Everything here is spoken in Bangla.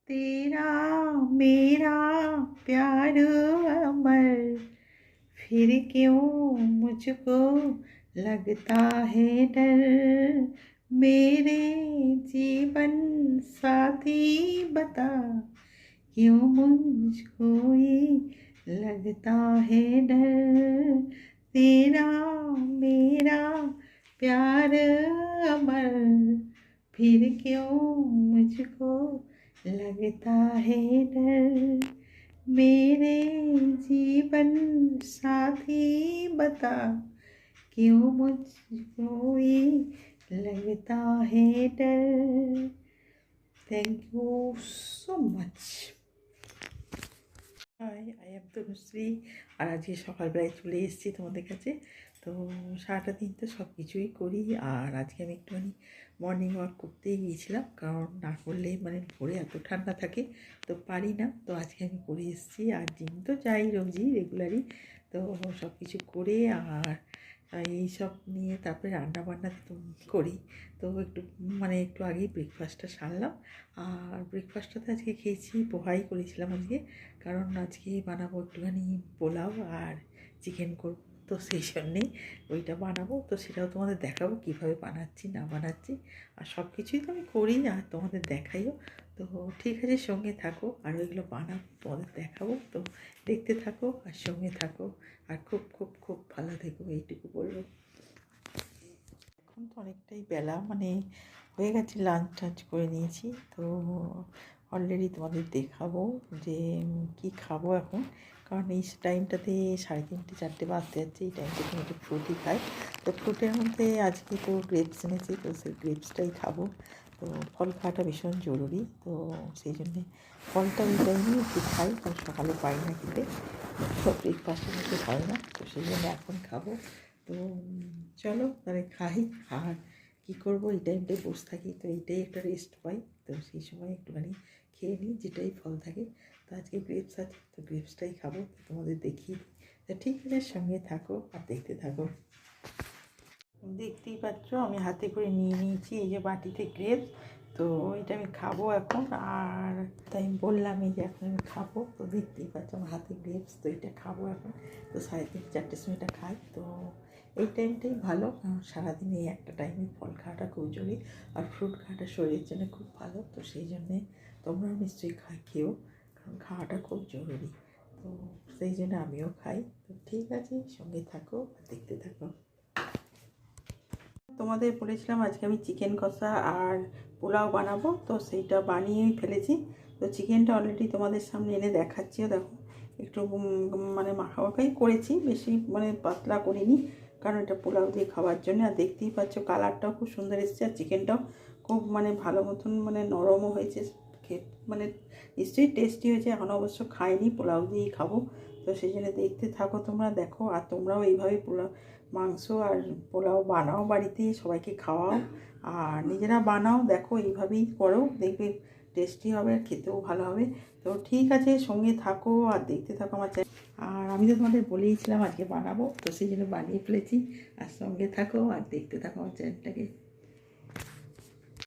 तेरा मेरा प्यार अमर, फिर क्यों मुझको लगता है डर। मेरे जीवन साथी बता, क्यों मुझको ये लगता है डर। तेरा मेरा प्यार अमर, फिर क्यों मुझको लगता है डर। मेरे जीवन साथी बता, क्यों मुझको ये लगता है डर। Thank you so much. Hi, I am Tanushree. আর আজকে সকালবেলায় চলে এসেছি তোমাদের কাছে। তো সারাটা দিন তো সব কিছুই করি, আর আজকে আমি একটুখানি মর্নিং ওয়াক করতেই গিয়েছিলাম, কারণ না করলে মানে ভোরে এত ঠান্ডা থাকে তো পারি না। তো আজকে আমি করে এসেছি, আর জিম তো যাই রোজই রেগুলারই। তো সব কিছু করে আর এই সব নিয়ে তারপরে রান্নাবান্না তো করি। তো একটু আগেই ব্রেকফাস্টটা সারলাম। আর ব্রেকফাস্টটাতে আজকে খেয়েছি, পোহাই করেছিলাম আজকে, কারণ আজকে বানাবো একটুখানি পোলাও আর চিকেন করব। তো সেই জন্যেই ওইটা বানাবো। তো সেটাও তোমাদের দেখাবো কীভাবে বানাচ্ছি না বানাচ্ছি, আর সব কিছুই তো আমি করি আর তোমাদের দেখাইও। তো ঠিক আছে, সঙ্গে থাকো, আর ওইগুলো বানাবো তোমাদের দেখাবো। তো দেখতে থাকো আর সঙ্গে থাকো, আর খুব খুব খুব ভালো থেকো, এইটুকু বলবো। এখন তো অনেকটাই বেলা, মানে হয়ে গেছে, লাঞ্চ টাঞ্চ করে নিয়েছি। তো অলরেডি তোমাদের দেখাবো যে কি খাবো এখন, কারণ এই টাইমটাতে 3:30 4টে বাজতে যাচ্ছে। এই টাইমটাতে আমি একটু ফ্রুটই খাই। তো ফ্রুটের মধ্যে আজকে তো গ্রেপস এনেছি, তো সেই গ্রেপসটাই খাবো। তো ফল খাওয়াটা ভীষণ জরুরি, তো সেই জন্যে ফলটা ওই টাইমে একটু খাই, কারণ সকালে পাই না খেতে, তো ব্রেকফাস্টের মধ্যে হয় না, তো সেই জন্য এখন খাবো। তো চলো তাহলে খাই। আর কী করবো, এই টাইমটায় বসে থাকি, তো এইটাই একটা রেস্ট পাই। তো সেই সময় একটুখানি খেয়ে নিই, যেটাই ফল থাকে। তো আজকে গ্রেপস আছে, তো গ্রেপসটাই খাবো, তো তোমাদের দেখিয়ে দিই। তো ঠিক আছে, সঙ্গে থাকো আর দেখতে থাকো। দেখতেই পাচ্ছ আমি হাতে করে নিয়ে নিয়েছি এই যে বাটিতে গ্রেপস। তো এটা আমি খাবো এখন, আর তাই আমি বললাম এই যে এখন আমি খাবো। তো দেখতেই পাচ্ছ আমার হাতে গ্রেপস, তো এটা খাবো এখন। তো 3:30 4টের সময় এটা খাই। তো এই টাইমটাই ভালো, কারণ সারাদিন এই একটা টাইমে ফল খাওয়াটা খুব জরুরি, আর ফ্রুট খাওয়াটা শরীরের জন্য খুব ভালো। তো সেই জন্যে তোমরাও নিশ্চয়ই খেও, কারণ খাওয়াটা খুব জরুরি। তো সেই জন্য আমিও খাই। তো ঠিক আছে, সঙ্গে থাকো আর দেখতে থাকো। তোমাদের বলেছিলাম আজকে আমি চিকেন কষা আর পোলাও বানাবো, তো সেইটা বানিয়েই ফেলেছি। তো চিকেনটা অলরেডি তোমাদের সামনে এনে দেখাচ্ছিও, দেখো একটু মানে মাখামাখাই করেছি, বেশি মানে পাতলা করিনি, কারণ এটা পোলাও দিয়ে খাওয়ার জন্য। আর দেখতেই পাচ্ছ কালারটাও খুব সুন্দর এসেছে, আর চিকেনটাও খুব মানে ভালো মতন মানে নরমও হয়েছে, মানে নিশ্চয়ই টেস্টি হয়েছে। এখন অবশ্য খাইনি, পোলাও দিয়েই খাবো। তো সেই জন্য দেখতে থাকো, তোমরা দেখো, আর তোমরাও এইভাবেই পোলাও মাংস আর পোলাও বানাও, বাড়িতে সবাইকে খাওয়াও, আর নিজেরা বানাও, দেখো এইভাবেই করো, দেখবে টেস্টি হবে আর খেতেও ভালো হবে। তো ঠিক আছে, সঙ্গে থাকো আর দেখতে থাকো আমার চ্যানেল। আর আমি তো তোমাদের বলেইছিলাম আজকে বানাবো, তো সেই জন্য বানিয়ে ফেলেছি, আর সঙ্গে থাকো আর দেখতে থাকো আমার চ্যানেলটাকে।